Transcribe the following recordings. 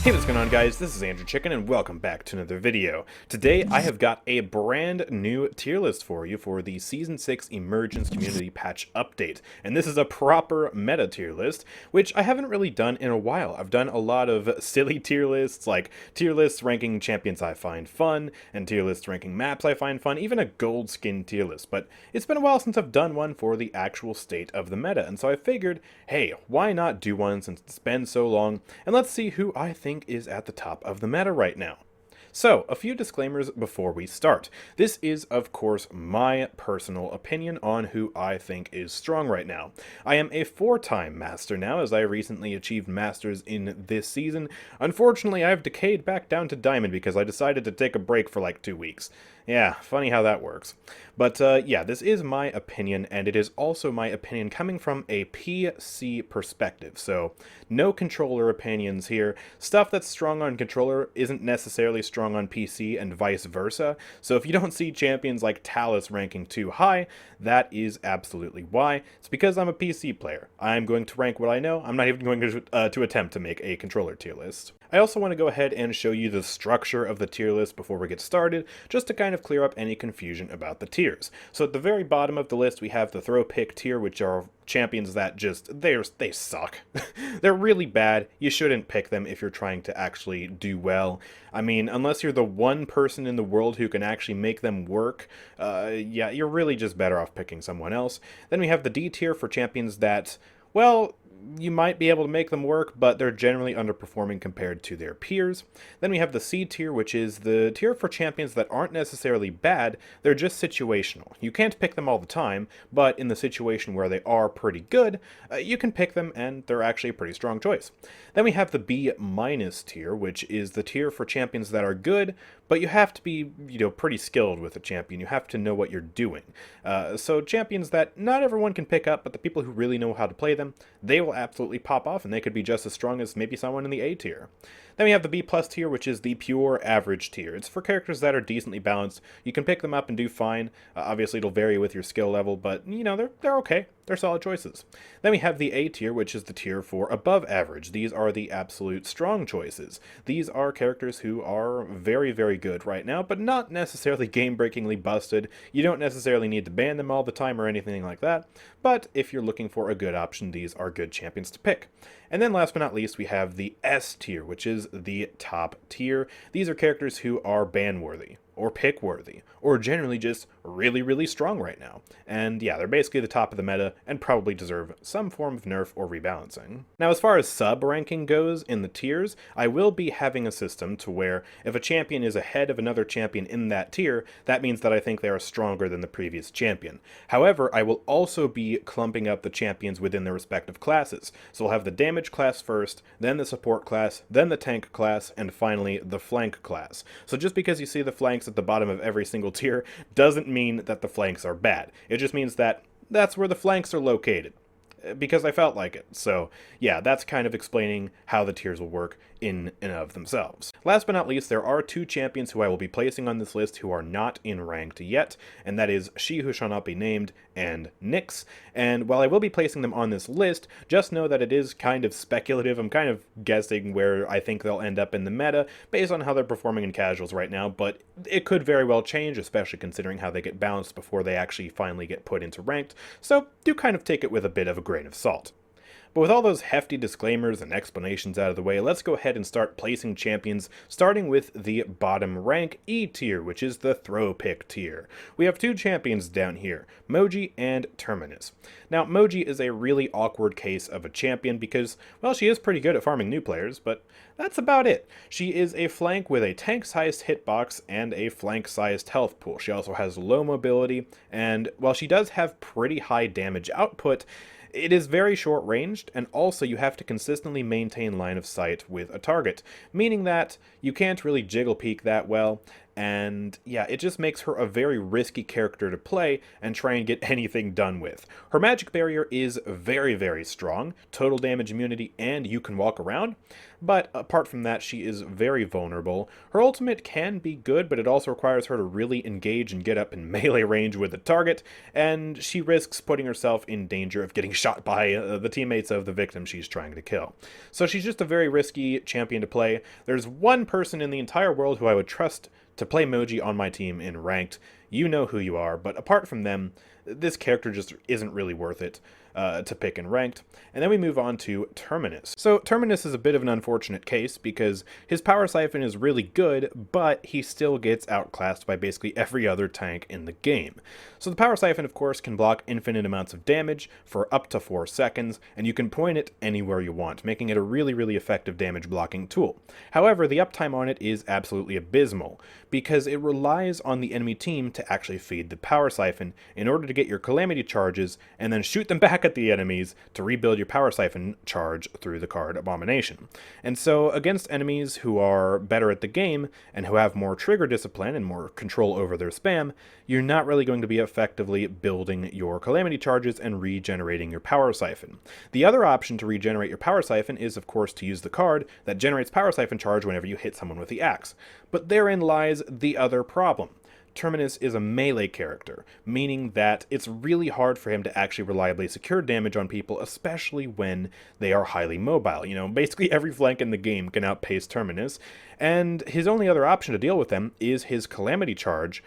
Hey, what's going on, guys? This is AndrewChicken, and welcome back to another video. Today, I have got a brand new tier list for you for the Season 6 Emergence Community Patch Update. And this is a proper meta tier list, which I haven't really done in a while. I've done a lot of silly tier lists, like tier lists ranking champions I find fun, and tier lists ranking maps I find fun, even a gold skin tier list. But it's been a while since I've done one for the actual state of the meta, and so I figured, hey, why not do one since it's been so long, and let's see who I think is at the top of the meta right now. So, a few disclaimers before we start. This is, of course, my personal opinion on who I think is strong right now. I am a 4-time Master now, as I recently achieved Masters in this season. Unfortunately, I've decayed back down to Diamond because I decided to take a break for like 2 weeks. Yeah, funny how that works. But yeah, this is my opinion, and it is also my opinion coming from a PC perspective. So, no controller opinions here. Stuff that's strong on controller isn't necessarily strong on PC and vice versa. So if you don't see champions like Talus ranking too high, that is absolutely why. It's because I'm a PC player. I'm going to rank what I know. I'm not even going to attempt to make a controller tier list. I also want to go ahead and show you the structure of the tier list before we get started, just to kind of clear up any confusion about the tiers. So at the very bottom of the list, we have the throw pick tier, which are champions that just, they suck. They're really bad. You shouldn't pick them if you're trying to actually do well. I mean, unless you're the one person in the world who can actually make them work, yeah, you're really just better off picking someone else. Then we have the D tier for champions that, well, you might be able to make them work, but they're generally underperforming compared to their peers. Then we have the C tier, which is the tier for champions that aren't necessarily bad, they're just situational. You can't pick them all the time, but in the situation where they are pretty good, you can pick them and they're actually a pretty strong choice. Then we have the B minus tier, which is the tier for champions that are good, but you have to be, pretty skilled with a champion. You have to know what you're doing. So champions that not everyone can pick up, but the people who really know how to play them, they will absolutely pop off, and they could be just as strong as maybe someone in the A tier. Then we have the B plus tier, which is the pure average tier. It's for characters that are decently balanced. You can pick them up and do fine. Obviously, it'll vary with your skill level, but, they're okay. They're solid choices. Then we have the A tier, which is the tier for above average. These are the absolute strong choices. These are characters who are very, very good right now, but not necessarily game-breakingly busted. You don't necessarily need to ban them all the time or anything like that, but if you're looking for a good option, these are good champions to pick. And then last but not least, we have the S tier, which is the top tier. These are characters who are ban-worthy, or pick-worthy, or generally just really, really strong right now. And yeah, they're basically the top of the meta, and probably deserve some form of nerf or rebalancing. Now, as far as sub-ranking goes in the tiers, I will be having a system to where if a champion is ahead of another champion in that tier, that means that I think they are stronger than the previous champion. However, I will also be clumping up the champions within their respective classes. So we'll have the damage class first, then the support class, then the tank class, and finally the flank class. So just because you see the flanks at the bottom of every single tier doesn't mean that the flanks are bad. It just means that that's where the flanks are located, because I felt like it. So yeah, that's kind of explaining how the tiers will work in and of themselves. Last but not least, there are 2 champions who I will be placing on this list who are not in ranked yet, and that is She Who Shall Not Be Named and Nyx. And while I will be placing them on this list, just know that it is kind of speculative. I'm kind of guessing where I think they'll end up in the meta based on how they're performing in casuals right now, but it could very well change, especially considering how they get balanced before they actually finally get put into ranked, so do kind of take it with a bit of a grain of salt. But with all those hefty disclaimers and explanations out of the way, let's go ahead and start placing champions, starting with the bottom rank E tier, which is the throw pick tier. We have 2 champions down here, Moji and Terminus. Now, Moji is a really awkward case of a champion because, well, she is pretty good at farming new players, but that's about it. She is a flank with a tank-sized hitbox and a flank-sized health pool. She also has low mobility, and while she does have pretty high damage output, it is very short-ranged, and also you have to consistently maintain line of sight with a target, meaning that you can't really jiggle peek that well, And yeah, it just makes her a very risky character to play and try and get anything done with. Her magic barrier is very, very strong, total damage immunity, and you can walk around. But apart from that, she is very vulnerable. Her ultimate can be good, but it also requires her to really engage and get up in melee range with the target, and she risks putting herself in danger of getting shot by the teammates of the victim she's trying to kill. So she's just a very risky champion to play. There's one person in the entire world who I would trust to play Moji on my team in ranked. You know who you are, but apart from them, this character just isn't really worth it to pick in ranked. And then we move on to Terminus. So Terminus is a bit of an unfortunate case because his power siphon is really good, but he still gets outclassed by basically every other tank in the game. So the power siphon, of course, can block infinite amounts of damage for up to 4 seconds, and you can point it anywhere you want, making it a really, really effective damage blocking tool. However, the uptime on it is absolutely abysmal, because it relies on the enemy team to actually feed the power siphon in order to get your calamity charges and then shoot them back at the enemies to rebuild your power siphon charge through the card Abomination. And so against enemies who are better at the game and who have more trigger discipline and more control over their spam, you're not really going to be effectively building your calamity charges and regenerating your power siphon. The other option to regenerate your power siphon is, of course, to use the card that generates power siphon charge whenever you hit someone with the axe. But therein lies the other problem. Terminus is a melee character, meaning that it's really hard for him to actually reliably secure damage on people, especially when they are highly mobile. You know, basically every flank in the game can outpace Terminus, and his only other option to deal with them is his Calamity Charge,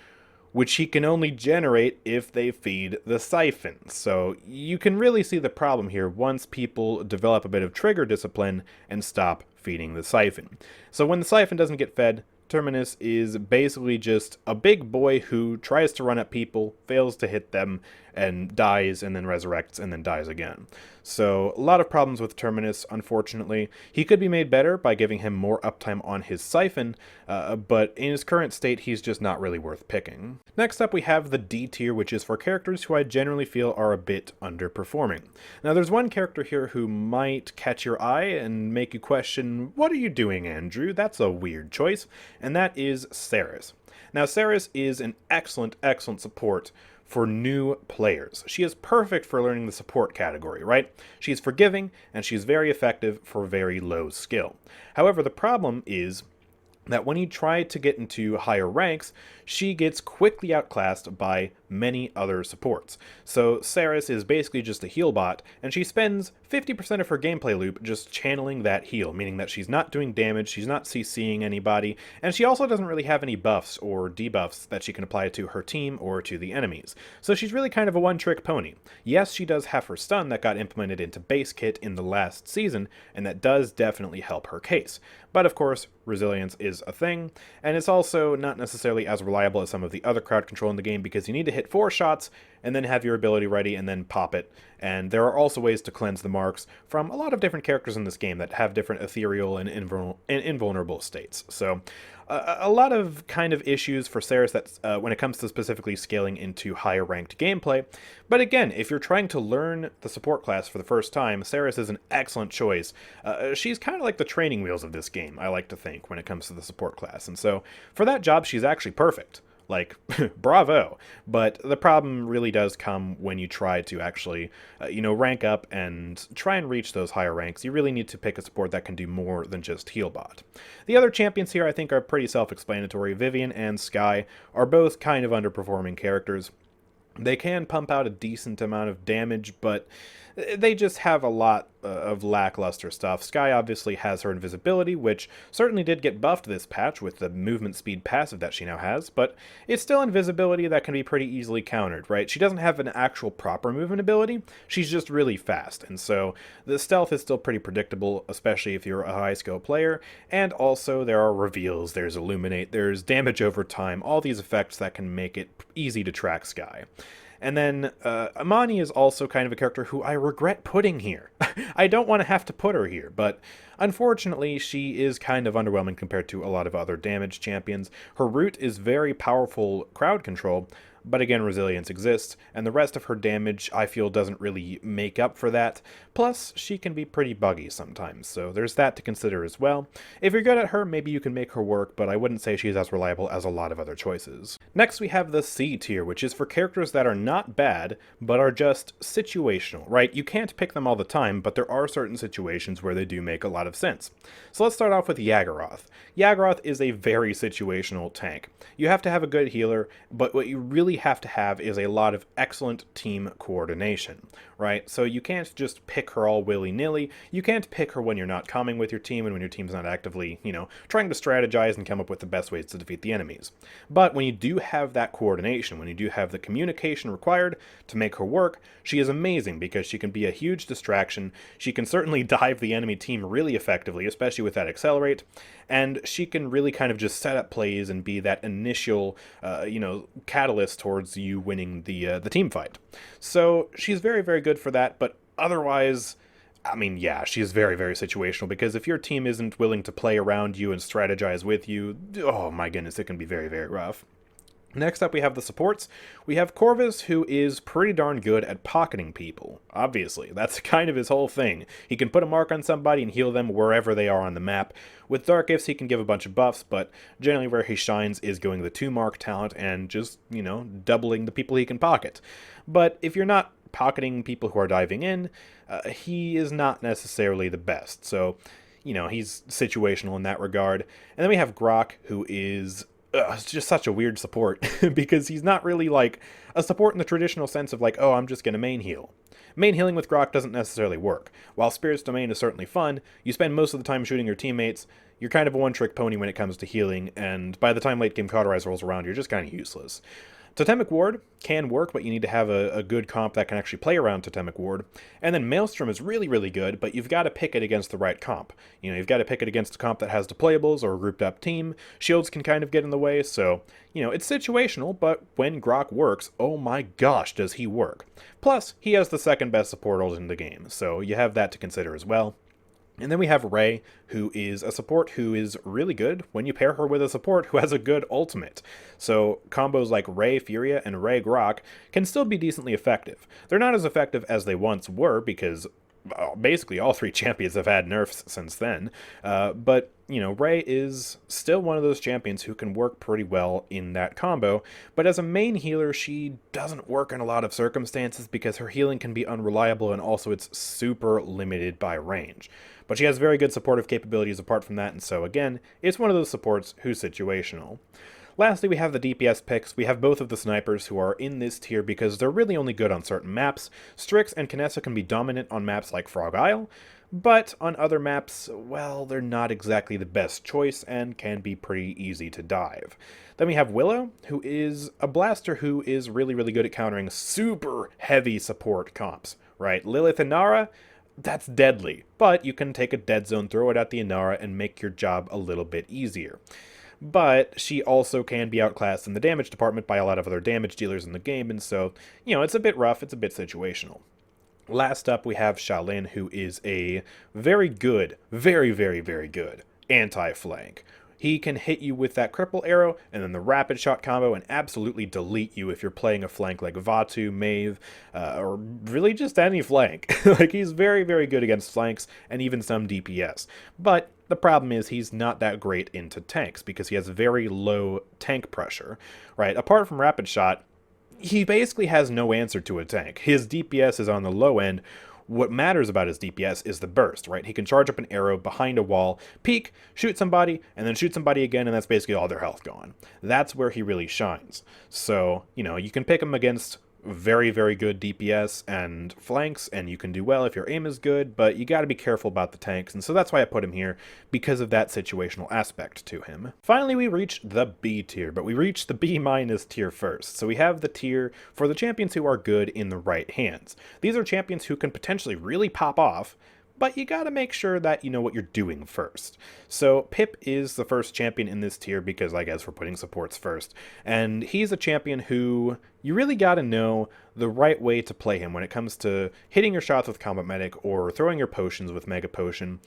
which he can only generate if they feed the siphon. So you can really see the problem here once people develop a bit of trigger discipline and stop feeding the siphon. So when the siphon doesn't get fed, Terminus is basically just a big boy who tries to run at people, fails to hit them, and dies, and then resurrects, and then dies again. So a lot of problems with Terminus, unfortunately. He could be made better by giving him more uptime on his siphon, but in his current state, he's just not really worth picking. Next up, we have the D tier, which is for characters who I generally feel are a bit underperforming. Now, there's one character here who might catch your eye and make you question, what are you doing, Andrew? That's a weird choice. And that is Seris. Now, Seris is an excellent, excellent support for new players. She is perfect for learning the support category, right? She's forgiving, and she's very effective for very low skill. However, the problem is that when you try to get into higher ranks, she gets quickly outclassed by many other supports. So Seris is basically just a heal bot, and she spends 50% of her gameplay loop just channeling that heal, meaning that she's not doing damage, she's not CCing anybody, and she also doesn't really have any buffs or debuffs that she can apply to her team or to the enemies. So she's really kind of a one-trick pony. Yes, she does have her stun that got implemented into base kit in the last season, and that does definitely help her case. But of course, resilience is a thing, and it's also not necessarily as reliable as some of the other crowd control in the game because you need to hit 4 shots and then have your ability ready and then pop it. And there are also ways to cleanse the marks from a lot of different characters in this game that have different ethereal and invulnerable states. So a lot of kind of issues for Seris that's when it comes to specifically scaling into higher ranked gameplay. But again, if you're trying to learn the support class for the first time, Seris is an excellent choice. She's kind of like the training wheels of this game, I like to think, when it comes to the support class. And so for that job, she's actually perfect. Like, bravo. But the problem really does come when you try to actually, rank up and try and reach those higher ranks. You really need to pick a support that can do more than just heal bot. The other champions here I think are pretty self-explanatory. Vivian and Skye are both kind of underperforming characters. They can pump out a decent amount of damage, but they just have a lot of lackluster stuff. Skye obviously has her invisibility, which certainly did get buffed this patch with the movement speed passive that she now has, but it's still invisibility that can be pretty easily countered, right? She doesn't have an actual proper movement ability, she's just really fast, and so the stealth is still pretty predictable, especially if you're a high skill player, and also there are reveals, there's illuminate, there's damage over time, all these effects that can make it easy to track Skye. And then Amani is also kind of a character who I regret putting here. I don't want to have to put her here, but unfortunately she is kind of underwhelming compared to a lot of other damage champions. Her root is very powerful crowd control, but again, resilience exists, and the rest of her damage, I feel, doesn't really make up for that. Plus, she can be pretty buggy sometimes, so there's that to consider as well. If you're good at her, maybe you can make her work, but I wouldn't say she's as reliable as a lot of other choices. Next, we have the C tier, which is for characters that are not bad, but are just situational, right? You can't pick them all the time, but there are certain situations where they do make a lot of sense. So let's start off with Yaggorath. Yaggorath is a very situational tank. You have to have a good healer, but what you really have to have is a lot of excellent team coordination, right? So you can't just pick her all willy-nilly. You can't pick her when you're not coming with your team and when your team's not actively, trying to strategize and come up with the best ways to defeat the enemies. But when you do have that coordination, when you do have the communication required to make her work, she is amazing because she can be a huge distraction. She can certainly dive the enemy team really effectively, especially with that accelerate, and she can really kind of just set up plays and be that initial, catalyst towards you winning the team fight. So she's very, very good for that, but otherwise, I mean, yeah, she's very, very situational, because if your team isn't willing to play around you and strategize with you, oh my goodness, it can be very, very rough. Next up, we have the supports. We have Corvus, who is pretty darn good at pocketing people. Obviously, that's kind of his whole thing. He can put a mark on somebody and heal them wherever they are on the map. With Dark Gifts, he can give a bunch of buffs, but generally where he shines is going the 2-mark talent and just, doubling the people he can pocket. But if you're not pocketing people who are diving in, he is not necessarily the best. So, he's situational in that regard. And then we have Grok, who is it's just such a weird support because he's not really like a support in the traditional sense of like, oh, I'm just going to main heal. Main healing with Grok doesn't necessarily work. While Spirit's Domain is certainly fun, you spend most of the time shooting your teammates, you're kind of a one-trick pony when it comes to healing, and by the time late game Cauterize rolls around, you're just kind of useless. Totemic Ward can work, but you need to have a good comp that can actually play around Totemic Ward. And then Maelstrom is really, really good, but you've got to pick it against the right comp. You've got to pick it against a comp that has deployables or a grouped up team. Shields can kind of get in the way, so, it's situational, but when Grok works, oh my gosh, does he work. Plus, he has the second best support ult in the game, so you have that to consider as well. And then we have Rey, who is a support who is really good when you pair her with a support who has a good ultimate. So combos like Rey Furia and Rey Grok can still be decently effective. They're not as effective as they once were because basically all 3 champions have had nerfs since then. But Rey is still one of those champions who can work pretty well in that combo, but as a main healer, she doesn't work in a lot of circumstances because her healing can be unreliable and also it's super limited by range. But she has very good supportive capabilities apart from that, and so again, it's one of those supports who's situational. Lastly, we have the DPS picks. We have both of the snipers who are in this tier because they're really only good on certain maps. Strix and Kinessa can be dominant on maps like Frog Isle, but on other maps, well, they're not exactly the best choice and can be pretty easy to dive. Then we have Willow, who is a blaster who is really, really good at countering super heavy support comps, right? Lilith and Nara, that's deadly, but you can take a dead zone, throw it at the Inara, and make your job a little bit easier. But she also can be outclassed in the damage department by a lot of other damage dealers in the game, and so, it's a bit rough, it's a bit situational. Last up, we have Shaolin, who is a very good, very, very, very good anti-flank. He can hit you with that cripple arrow and then the rapid shot combo and absolutely delete you if you're playing a flank like Vatu, Maeve, or really just any flank. Like, he's very, very good against flanks and even some DPS. But the problem is he's not that great into tanks because he has very low tank pressure, right? Apart from rapid shot, he basically has no answer to a tank. His DPS is on the low end. What matters about his DPS is the burst, right? He can charge up an arrow behind a wall, peek, shoot somebody, and then shoot somebody again, and that's basically all their health gone. That's where he really shines. So, you can pick him against very, very good DPS and flanks, and you can do well if your aim is good, but you got to be careful about the tanks, and so that's why I put him here, because of that situational aspect to him. Finally, we reached the B tier, but we reached the B- tier first. So we have the tier for the champions who are good in the right hands. These are champions who can potentially really pop off, but you gotta make sure that you know what you're doing first. So Pip is the first champion in this tier because I guess we're putting supports first. And he's a champion who, you really got to know the right way to play him when it comes to hitting your shots with Combat Medic or throwing your potions with Mega Potion.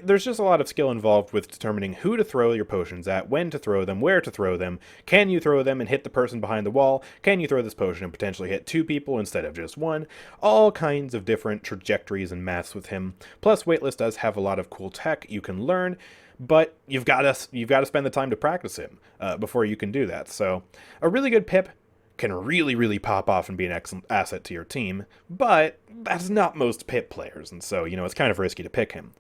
There's just a lot of skill involved with determining who to throw your potions at, when to throw them, where to throw them. Can you throw them and hit the person behind the wall? Can you throw this potion and potentially hit 2 people instead of just 1? All kinds of different trajectories and maths with him. Plus, Weightless does have a lot of cool tech you can learn, but you've got to spend the time to practice him before you can do that. So, a really good pip can really pop off and be an excellent asset to your team, but that's not most pip players, and so, it's kind of risky to pick him.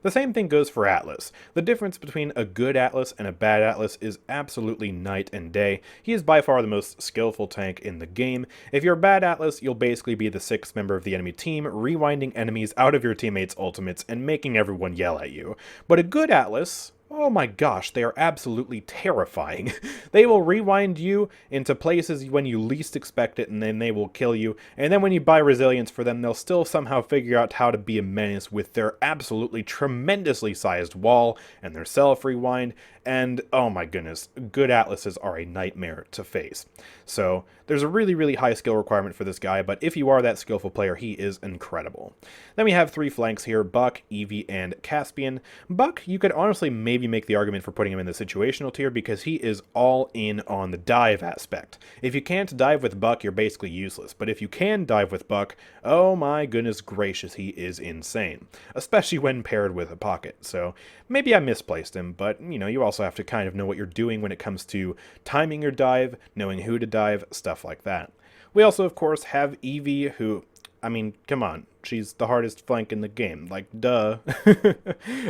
The same thing goes for Atlas. The difference between a good Atlas and a bad Atlas is absolutely night and day. He is by far the most skillful tank in the game. If you're a bad Atlas, you'll basically be the 6th member of the enemy team, rewinding enemies out of your teammates' ultimates and making everyone yell at you. But a good Atlas, oh my gosh, they are absolutely terrifying. They will rewind you into places when you least expect it, and then they will kill you. And then when you buy resilience for them, they'll still somehow figure out how to be a menace with their absolutely tremendously sized wall and their self-rewind. And oh my goodness, good Atlases are a nightmare to face. So there's a really high skill requirement for this guy, but if you are that skillful player, he is incredible. Then we have 3 flanks here, Buck, Eevee, and Caspian. Buck, you could honestly maybe make the argument for putting him in the situational tier because he is all in on the dive aspect. If you can't dive with Buck, you're basically useless, but if you can dive with Buck, oh my goodness gracious, he is insane, especially when paired with a pocket. So maybe I misplaced him, but you also have to kind of know what you're doing when it comes to timing your dive, knowing who to dive, stuff like that. We also, of course, have Eevee, who, I mean, come on, she's the hardest flank in the game, like, duh.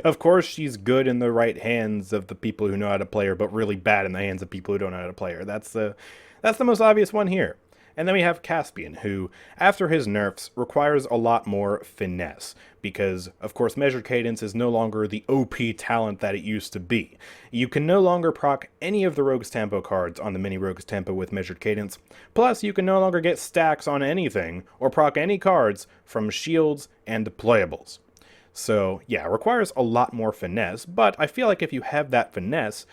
Of course she's good in the right hands of the people who know how to play her, but really bad in the hands of people who don't know how to play her. That's the most obvious one here. And then we have Caspian, who, after his nerfs, requires a lot more finesse, because, of course, Measured Cadence is no longer the OP talent that it used to be. You can no longer proc any of the Rogue's Tempo cards on the Mini Rogue's Tempo with Measured Cadence, plus you can no longer get stacks on anything, or proc any cards from shields and deployables. So, yeah, it requires a lot more finesse, but I feel like if you have that finesse,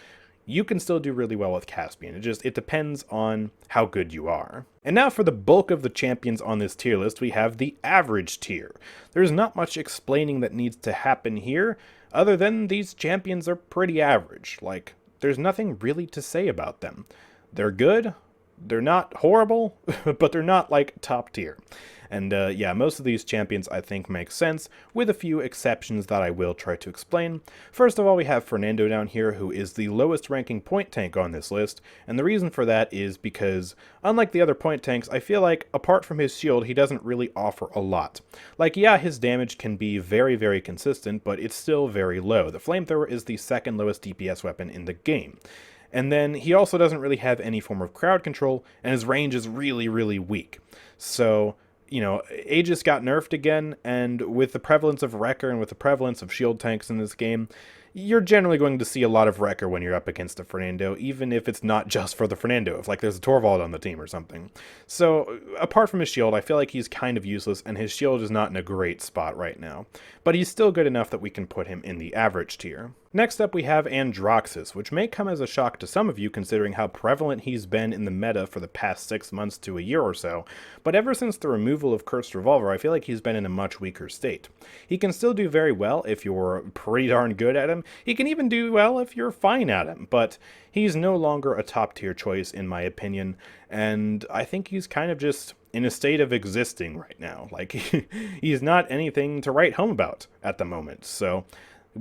you can still do really well with Caspian. It depends on how good you are. And now for the bulk of the champions on this tier list, we have the average tier. There's not much explaining that needs to happen here, other than these champions are pretty average. Like, there's nothing really to say about them. They're good, they're not horrible, but they're not, like, top tier. And yeah, most of these champions I think make sense, with a few exceptions that I will try to explain. First of all, we have Fernando down here, who is the lowest ranking point tank on this list, and the reason for that is because, unlike the other point tanks, I feel like, apart from his shield, he doesn't really offer a lot. Like, yeah, his damage can be very consistent, but it's still very low. The flamethrower is the 2nd lowest DPS weapon in the game. And then he also doesn't really have any form of crowd control, and his range is really weak. So, Aegis got nerfed again, and with the prevalence of Wrecker and with the prevalence of shield tanks in this game, you're generally going to see a lot of Wrecker when you're up against a Fernando, even if it's not just for the Fernando, if like there's a Torvald on the team or something. So, apart from his shield, I feel like he's kind of useless, and his shield is not in a great spot right now. But he's still good enough that we can put him in the average tier. Next up we have Androxus, which may come as a shock to some of you considering how prevalent he's been in the meta for the past 6 months to a year or so, but ever since the removal of Cursed Revolver, I feel like he's been in a much weaker state. He can still do very well if you're pretty darn good at him, he can even do well if you're fine at him, but he's no longer a top tier choice in my opinion, and I think he's kind of just in a state of existing right now. Like, he's not anything to write home about at the moment, so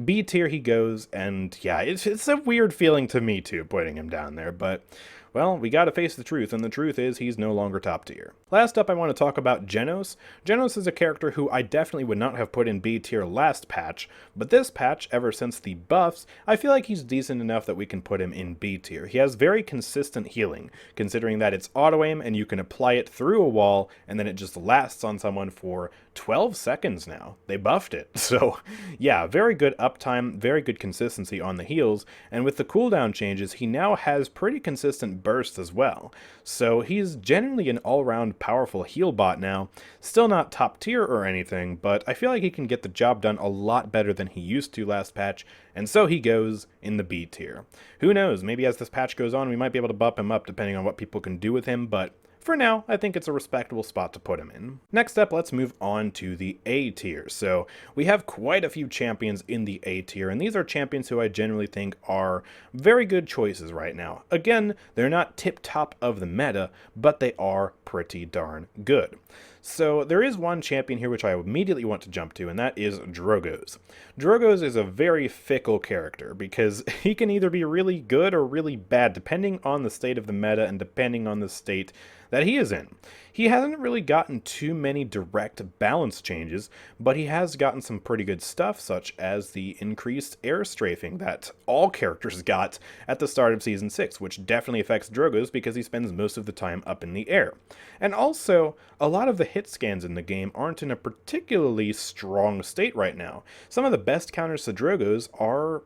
B tier he goes, and yeah, it's a weird feeling to me too, putting him down there, but, well, we gotta face the truth, and the truth is he's no longer top tier. Last up, I want to talk about Genos. Genos is a character who I definitely would not have put in B tier last patch, but this patch, ever since the buffs, I feel like he's decent enough that we can put him in B tier. He has very consistent healing, considering that it's auto-aim and you can apply it through a wall, and then it just lasts on someone for 12 seconds now. They buffed it. So, yeah, very good uptime, very good consistency on the heals, and with the cooldown changes, he now has pretty consistent burst as well. So he's generally an all-around powerful heal bot now. Still not top tier or anything, but I feel like he can get the job done a lot better than he used to last patch, and so he goes in the B tier. Who knows, maybe as this patch goes on, we might be able to bump him up depending on what people can do with him, but for now, I think it's a respectable spot to put him in. Next up, let's move on to the A tier. So we have quite a few champions in the A tier, and these are champions who I generally think are very good choices right now. Again, they're not tip-top of the meta, but they are pretty darn good. So there is one champion here which I immediately want to jump to, and that is Drogoz. Drogoz is a very fickle character because he can either be really good or really bad depending on the state of the meta and depending on the state that he is in. He hasn't really gotten too many direct balance changes, but he has gotten some pretty good stuff, such as the increased air strafing that all characters got at the start of Season 6, which definitely affects Drogoz because he spends most of the time up in the air. And also, a lot of the hit scans in the game aren't in a particularly strong state right now. Some of the best counters to Drogoz are,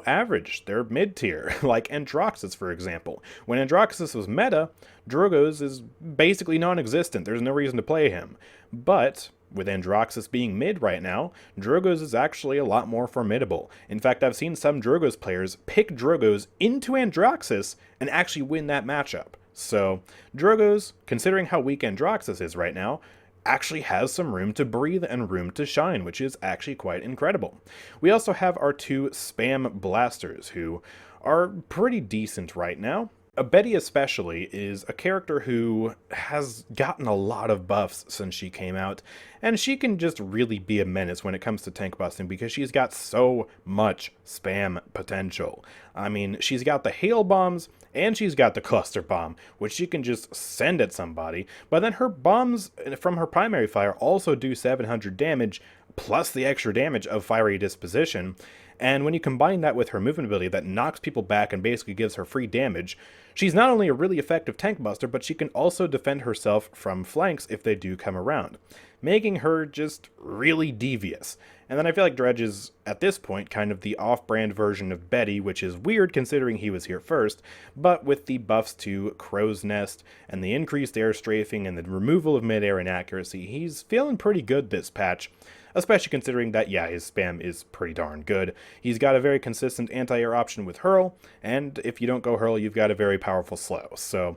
average. They're mid-tier, like Androxus, for example. When Androxus was meta, Drogoz is basically non-existent. There's no reason to play him. But with Androxus being mid right now, Drogoz is actually a lot more formidable. In fact, I've seen some Drogoz players pick Drogoz into Androxus and actually win that matchup. So Drogoz, considering how weak Androxus is right now, actually has some room to breathe and room to shine, which is actually quite incredible. We also have our two spam blasters, who are pretty decent right now. Betty especially is a character who has gotten a lot of buffs since she came out, and she can just really be a menace when it comes to tank busting because she's got so much spam potential. I mean, she's got the hail bombs and she's got the cluster bomb, which she can just send at somebody, but then her bombs from her primary fire also do 700 damage, plus the extra damage of Fiery Disposition. And when you combine that with her movement ability that knocks people back and basically gives her free damage, she's not only a really effective tank buster, but she can also defend herself from flanks if they do come around, making her just really devious. And then I feel like Dredge is, at this point, kind of the off-brand version of Betty, which is weird considering he was here first, but with the buffs to Crow's Nest and the increased air strafing and the removal of mid-air inaccuracy, he's feeling pretty good this patch. Especially considering that, yeah, his spam is pretty darn good. He's got a very consistent anti-air option with Hurl, and if you don't go Hurl, you've got a very powerful slow. So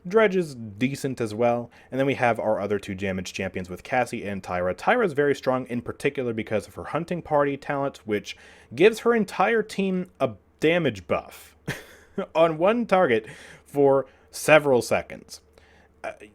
Dredge is decent as well. And then we have our other two damage champions with Cassie and Tyra. Tyra is very strong in particular because of her hunting party talent, which gives her entire team a damage buff on one target for several seconds.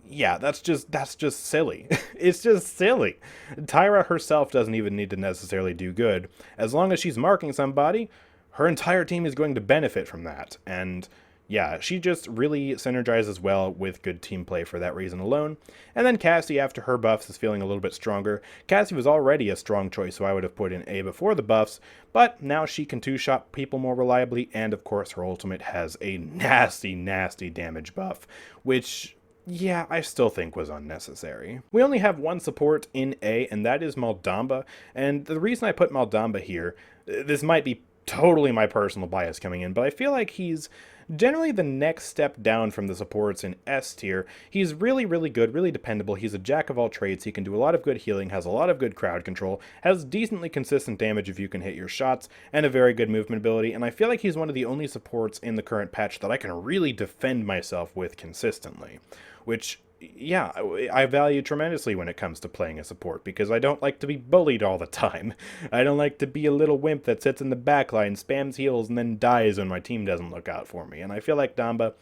Yeah, that's just silly. It's just silly. Tyra herself doesn't even need to necessarily do good. As long as she's marking somebody, her entire team is going to benefit from that. And yeah, she just really synergizes well with good team play for that reason alone. And then Cassie, after her buffs, is feeling a little bit stronger. Cassie was already a strong choice, so I would have put in A before the buffs, but now she can two-shot people more reliably, and of course her ultimate has a nasty, nasty damage buff, which, yeah, I still think was unnecessary. We only have one support in A, and that is Maldamba, and the reason I put Maldamba here, this might be totally my personal bias coming in, but I feel like he's generally the next step down from the supports in S tier. He's really, really good, really dependable. He's a jack of all trades. He can do a lot of good healing, has a lot of good crowd control, has decently consistent damage if you can hit your shots, and a very good movement ability, and I feel like he's one of the only supports in the current patch that I can really defend myself with consistently, which, yeah, I value tremendously when it comes to playing a support, because I don't like to be bullied all the time. I don't like to be a little wimp that sits in the backline, spams heals, and then dies when my team doesn't look out for me. And I feel like Damba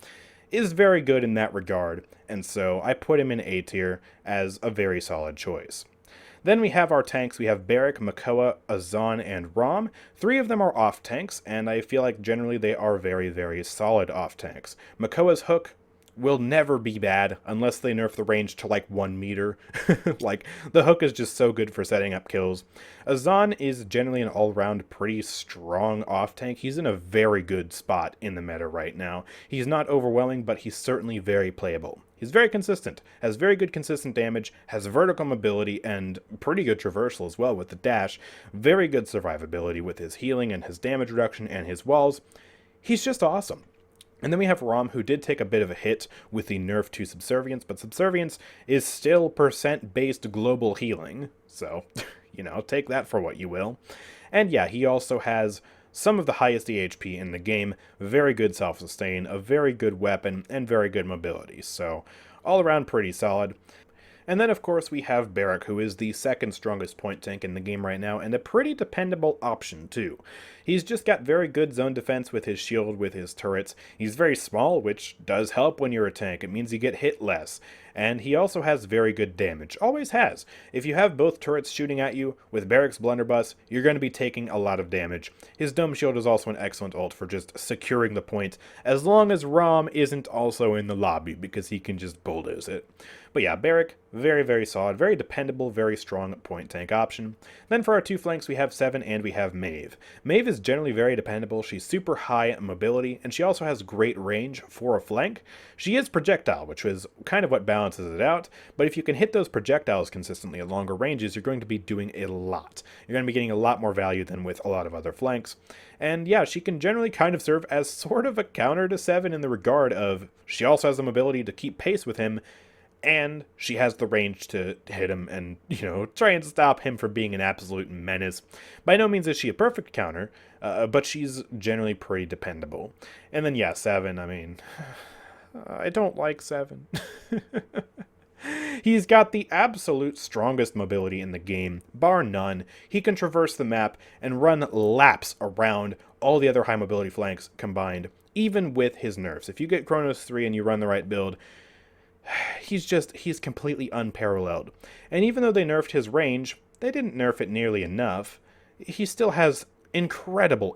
is very good in that regard, and so I put him in A tier as a very solid choice. Then we have our tanks. We have Barrack, Makoa, Azan, and Rom. Three of them are off tanks, and I feel like generally they are very, very solid off tanks. Makoa's hook will never be bad unless they nerf the range to like 1 meter. Like, the hook is just so good for setting up kills. Azan is generally an all-around pretty strong off-tank. He's in a very good spot in the meta right now. He's not overwhelming, but he's certainly very playable. He's very consistent, has very good consistent damage, has vertical mobility, and pretty good traversal as well with the dash. Very good survivability with his healing and his damage reduction and his walls. He's just awesome. And then we have Rom, who did take a bit of a hit with the nerf to Subservience, but Subservience is still percent-based global healing, so, take that for what you will. And yeah, he also has some of the highest EHP in the game, very good self-sustain, a very good weapon, and very good mobility. So all around pretty solid. And then, of course, we have Barrack, who is the second strongest point tank in the game right now, and a pretty dependable option, too. He's just got very good zone defense with his shield, with his turrets. He's very small, which does help when you're a tank. It means you get hit less. And he also has very good damage. Always has. If you have both turrets shooting at you with Barrack's blunderbuss, you're going to be taking a lot of damage. His dome shield is also an excellent ult for just securing the point, as long as Rom isn't also in the lobby, because he can just bulldoze it. But yeah, Barrack, very, very solid, very dependable, very strong point tank option. Then for our two flanks, we have Seven and we have Maeve. Maeve is generally very dependable. She's super high mobility, and she also has great range for a flank. She is projectile, which is kind of what balances it out, but if you can hit those projectiles consistently at longer ranges, you're going to be doing a lot. You're going to be getting a lot more value than with a lot of other flanks. And yeah, she can generally kind of serve as sort of a counter to Seven in the regard of she also has the mobility to keep pace with him, and she has the range to hit him and, try and stop him from being an absolute menace. By no means is she a perfect counter, but she's generally pretty dependable. And then, yeah, Seven, I mean, I don't like Seven. He's got the absolute strongest mobility in the game, bar none. He can traverse the map and run laps around all the other high mobility flanks combined, even with his nerfs. If you get Chronos 3 and you run the right build, he's completely unparalleled. And even though they nerfed his range, they didn't nerf it nearly enough. He still has incredible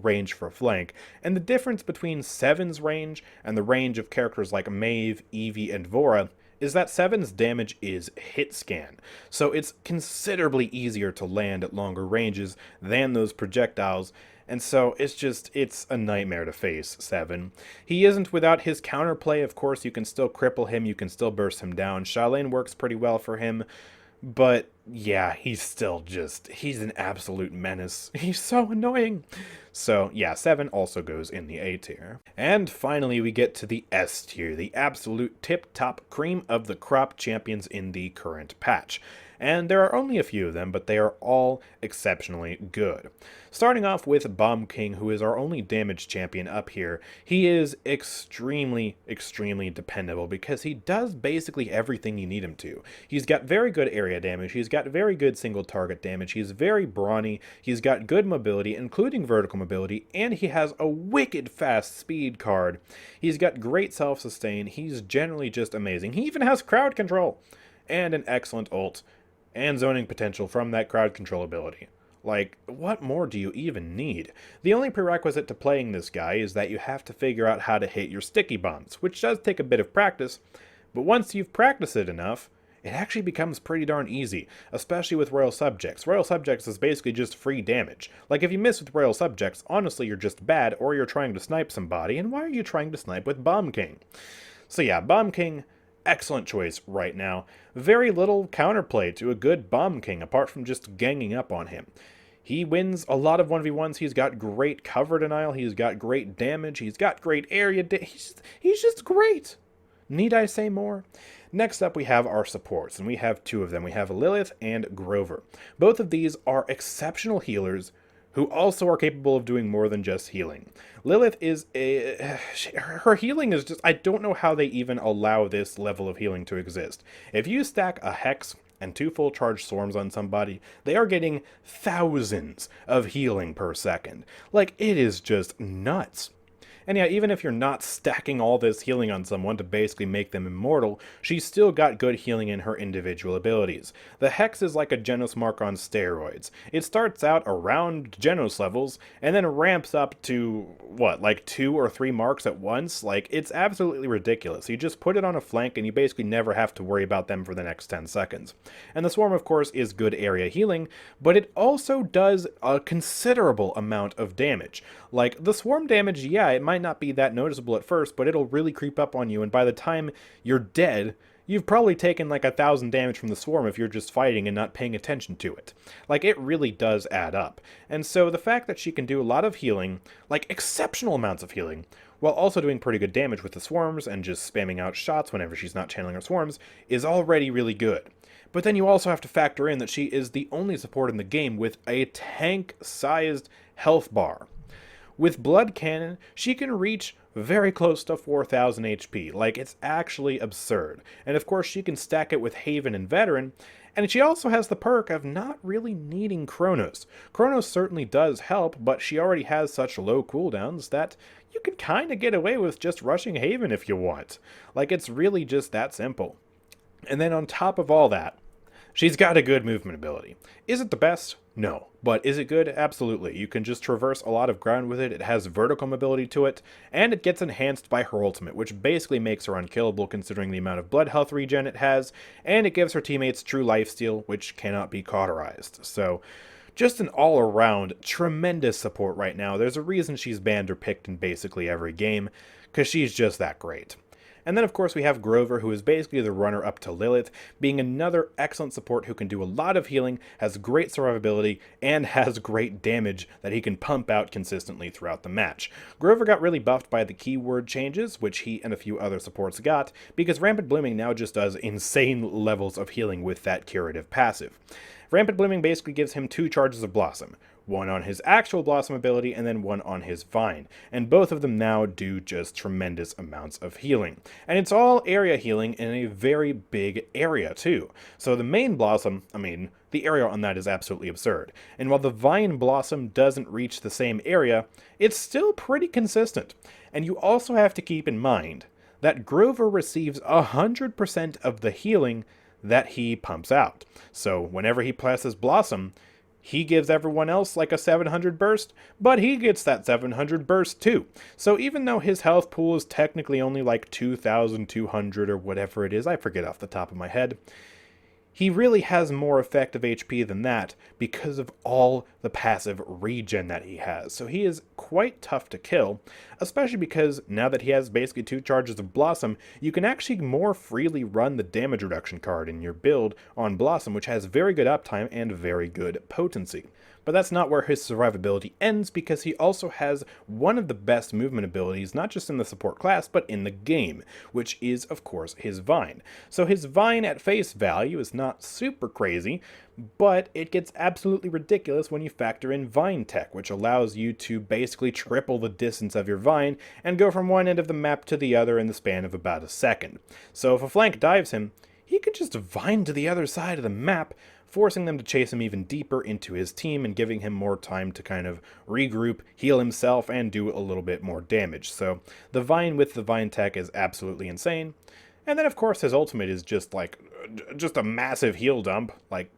range for a flank. And the difference between Seven's range and the range of characters like Maeve, Eevee, and Vora is that Seven's damage is hit scan. So it's considerably easier to land at longer ranges than those projectiles. And so it's a nightmare to face, Seven. He isn't without his counterplay. Of course, you can still cripple him, you can still burst him down. Shalane works pretty well for him, but yeah, he's an absolute menace. He's so annoying. So yeah, Seven also goes in the A tier. And finally, we get to the S tier, the absolute tip-top cream of the crop champions in the current patch. And there are only a few of them, but they are all exceptionally good. Starting off with Bomb King, who is our only damage champion up here. He is extremely dependable because he does basically everything you need him to. He's got very good area damage, he's got very good single target damage, he's very brawny, he's got good mobility, including vertical mobility, and he has a wicked fast speed card. He's got great self-sustain, he's generally just amazing. He even has crowd control, and an excellent ult, and zoning potential from that crowd control ability. Like, what more do you even need? The only prerequisite to playing this guy is that you have to figure out how to hit your sticky bombs, which does take a bit of practice, but once you've practiced it enough, it actually becomes pretty darn easy, especially with Royal Subjects. Royal Subjects is basically just free damage. Like, if you miss with Royal Subjects, honestly you're just bad, or you're trying to snipe somebody, and why are you trying to snipe with Bomb King? So yeah, Bomb King, excellent choice right now. Very little counterplay to a good Bomb King, apart from just ganging up on him. He wins a lot of 1v1s, he's got great cover denial, he's got great damage, he's got great area he's just great! Need I say more? Next up we have our supports, and we have two of them. We have Lilith and Grover. Both of these are exceptional healers who also are capable of doing more than just healing. Lilith is her healing is just, I don't know how they even allow this level of healing to exist. If you stack a Hex and 2 full charge swarms on somebody, they are getting thousands of healing per second. Like, it is just nuts. And yeah, even if you're not stacking all this healing on someone to basically make them immortal, she's still got good healing in her individual abilities. The Hex is like a Genos mark on steroids. It starts out around Genos levels, and then ramps up to, like 2 or 3 marks at once? Like, it's absolutely ridiculous. You just put it on a flank, and you basically never have to worry about them for the next 10 seconds. And the Swarm, of course, is good area healing, but it also does a considerable amount of damage. Like, the Swarm damage, yeah, it might not be that noticeable at first, but it'll really creep up on you, and by the time you're dead, you've probably taken like 1,000 damage from the Swarm if you're just fighting and not paying attention to it. Like, it really does add up. And so the fact that she can do a lot of healing, like exceptional amounts of healing, while also doing pretty good damage with the Swarms and just spamming out shots whenever she's not channeling her Swarms, is already really good. But then you also have to factor in that she is the only support in the game with a tank-sized health bar. With Blood Cannon, she can reach very close to 4,000 HP. Like, it's actually absurd. And of course, she can stack it with Haven and Veteran, and she also has the perk of not really needing Chronos. Chronos certainly does help, but she already has such low cooldowns that you can kind of get away with just rushing Haven if you want. Like, it's really just that simple. And then on top of all that, she's got a good movement ability. Is it the best? No. But is it good? Absolutely. You can just traverse a lot of ground with it. It has vertical mobility to it, and it gets enhanced by her ultimate, which basically makes her unkillable considering the amount of blood health regen it has, and it gives her teammates true lifesteal, which cannot be cauterized. So, just an all-around tremendous support right now. There's a reason she's banned or picked in basically every game, because she's just that great. And then, of course, we have Grover, who is basically the runner-up to Lilith, being another excellent support who can do a lot of healing, has great survivability, and has great damage that he can pump out consistently throughout the match. Grover got really buffed by the keyword changes, which he and a few other supports got, because Rampant Blooming now just does insane levels of healing with that curative passive. Rampant Blooming basically gives him 2 charges of Blossom. One on his actual Blossom ability, and then one on his Vine. And both of them now do just tremendous amounts of healing. And it's all area healing in a very big area, too. So the main Blossom, the area on that is absolutely absurd. And while the Vine Blossom doesn't reach the same area, it's still pretty consistent. And you also have to keep in mind that Grover receives 100% of the healing that he pumps out. So whenever he presses Blossom, he gives everyone else like a 700 burst, but he gets that 700 burst too. So even though his health pool is technically only like 2,200 or whatever it is, I forget off the top of my head, he really has more effective HP than that because of all the passive regen that he has. So he is quite tough to kill, especially because now that he has basically 2 charges of Blossom, you can actually more freely run the damage reduction card in your build on Blossom, which has very good uptime and very good potency. But that's not where his survivability ends, because he also has one of the best movement abilities, not just in the support class, but in the game, which is, of course, his Vine. So his Vine at face value is not super crazy, but it gets absolutely ridiculous when you factor in Vine Tech, which allows you to basically triple the distance of your Vine and go from one end of the map to the other in the span of about a second. So if a flank dives him, he could just Vine to the other side of the map, forcing them to chase him even deeper into his team and giving him more time to kind of regroup, heal himself, and do a little bit more damage. So the Vine with the Vine Tech is absolutely insane. And then, of course, his ultimate is just a massive heal dump. Like,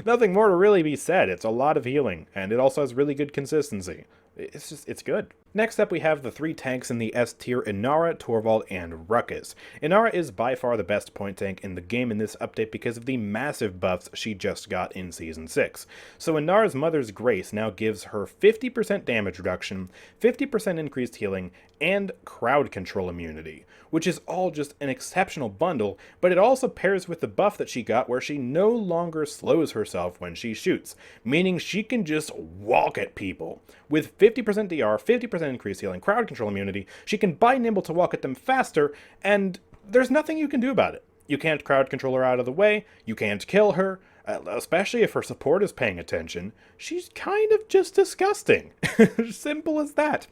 nothing more to really be said. It's a lot of healing, and it also has really good consistency. It's good. Next up, we have the 3 tanks in the S tier: Inara, Torvald, and Ruckus. Inara is by far the best point tank in the game in this update because of the massive buffs she just got in Season 6. So Inara's Mother's Grace now gives her 50% damage reduction, 50% increased healing, and crowd control immunity, which is all just an exceptional bundle, but it also pairs with the buff that she got where she no longer slows herself when she shoots, meaning she can just walk at people. With 50% DR, 50% increased healing, crowd control immunity, she can buy Nimble to walk at them faster, and there's nothing you can do about it. You can't crowd control her out of the way, you can't kill her, especially if her support is paying attention. She's kind of just disgusting. Simple as that.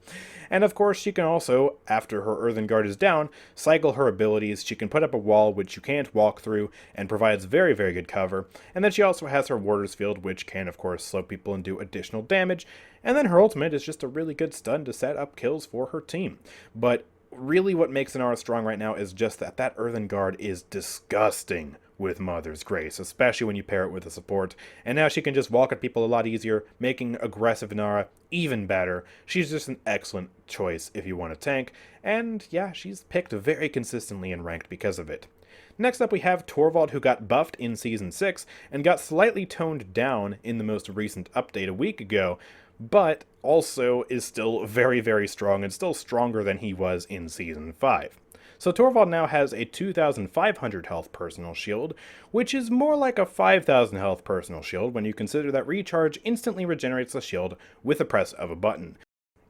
And of course, she can also, after her Earthen Guard is down, cycle her abilities. She can put up a wall which you can't walk through and provides very, very good cover. And then she also has her Warder's Field, which can, of course, slow people and do additional damage. And then her ultimate is just a really good stun to set up kills for her team. But really what makes Inara strong right now is just that Earthen Guard is disgusting with Mother's Grace, especially when you pair it with a support. And now she can just walk at people a lot easier, making aggressive Inara even better. She's just an excellent choice if you want a tank, and yeah, she's picked very consistently and ranked because of it. Next up, we have Torvald, who got buffed in Season 6 and got slightly toned down in the most recent update a week ago, but also is still very, very strong and still stronger than he was in Season 5. So Torvald now has a 2,500 health personal shield, which is more like a 5,000 health personal shield when you consider that recharge instantly regenerates the shield with the press of a button.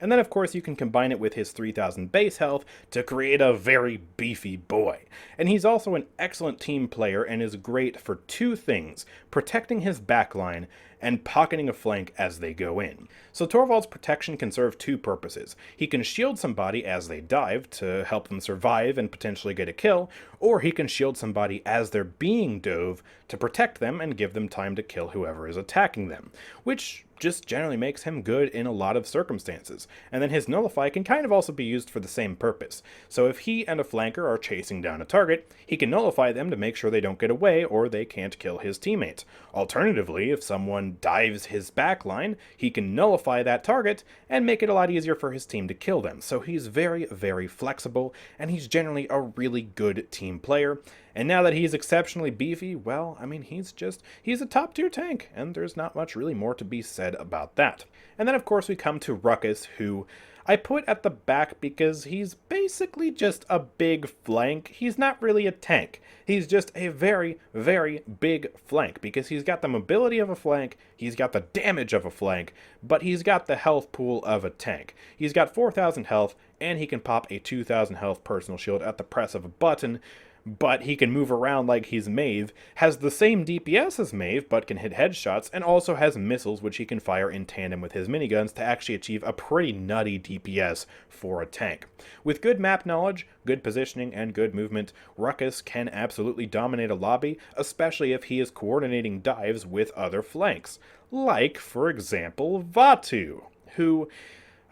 And then of course you can combine it with his 3000 base health to create a very beefy boy. And he's also an excellent team player and is great for two things: protecting his backline and pocketing a flank as they go in. So Torvald's protection can serve two purposes. He can shield somebody as they dive to help them survive and potentially get a kill, or he can shield somebody as they're being dove to protect them and give them time to kill whoever is attacking them, which just generally makes him good in a lot of circumstances. And then his Nullify can kind of also be used for the same purpose. So if he and a flanker are chasing down a target, he can nullify them to make sure they don't get away or they can't kill his teammate. Alternatively, if someone dives his backline, he can nullify that target and make it a lot easier for his team to kill them. So he's very, very flexible, and he's generally a really good team player. And now that he's exceptionally beefy, well, I mean, he's a top tier tank, and there's not much really more to be said about that. And then of course we come to Ruckus, who I put at the back because he's basically just a big flank. He's not really a tank. He's just a very, very big flank because he's got the mobility of a flank, he's got the damage of a flank, but he's got the health pool of a tank. He's got 4,000 health, and he can pop a 2,000 health personal shield at the press of a button, but he can move around like he's Maeve, has the same DPS as Maeve, but can hit headshots, and also has missiles which he can fire in tandem with his miniguns to actually achieve a pretty nutty DPS for a tank. With good map knowledge, good positioning, and good movement, Ruckus can absolutely dominate a lobby, especially if he is coordinating dives with other flanks. Like, for example, Vatu, who...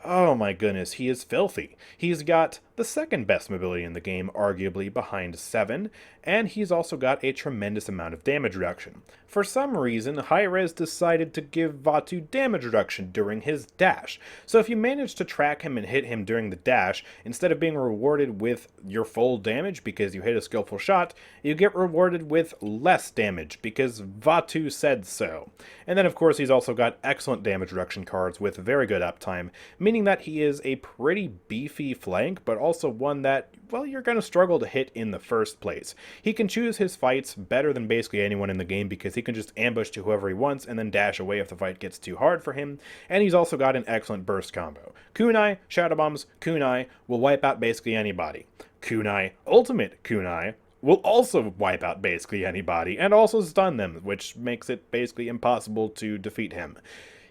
oh my goodness, he is filthy. He's got the second best mobility in the game, arguably behind 7, and he's also got a tremendous amount of damage reduction. For some reason, Hi-Rez decided to give Vatu damage reduction during his dash. So if you manage to track him and hit him during the dash, instead of being rewarded with your full damage because you hit a skillful shot, you get rewarded with less damage because Vatu said so. And then of course he's also got excellent damage reduction cards with very good uptime, meaning that he is a pretty beefy flank, but also one that, well, you're going to struggle to hit in the first place. He can choose his fights better than basically anyone in the game because he can just ambush to whoever he wants and then dash away if the fight gets too hard for him, and he's also got an excellent burst combo. Kunai, Shadow Bombs, Kunai will wipe out basically anybody. Kunai, Ultimate Kunai, will also wipe out basically anybody and also stun them, which makes it basically impossible to defeat him.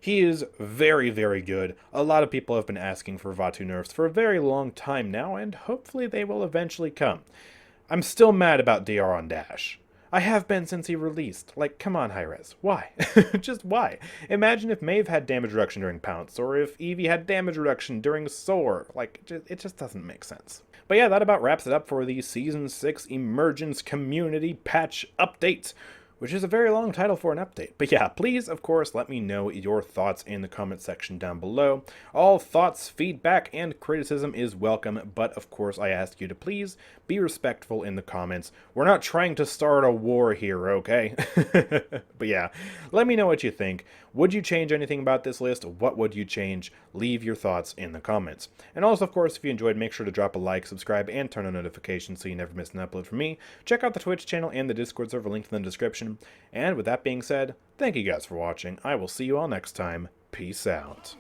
He is very, very good. A lot of people have been asking for Vatu nerfs for a very long time now, and hopefully they will eventually come. I'm still mad about DR on Dash. I have been since he released. Like, come on, Hi-Rez. Why? Just why? Imagine if Maeve had damage reduction during Pounce, or if Eevee had damage reduction during Soar. Like, it just doesn't make sense. But yeah, that about wraps it up for the Season 6 Emergence Community Patch Update, which is a very long title for an update. But yeah, please, of course, let me know your thoughts in the comment section down below. All thoughts, feedback, and criticism is welcome, but of course I ask you to please be respectful in the comments. We're not trying to start a war here, okay? But yeah, let me know what you think. Would you change anything about this list? What would you change? Leave your thoughts in the comments. And also, of course, if you enjoyed, make sure to drop a like, subscribe, and turn on notifications so you never miss an upload from me. Check out the Twitch channel and the Discord server linked in the description. And with that being said, thank you guys for watching. I will see you all next time. Peace out.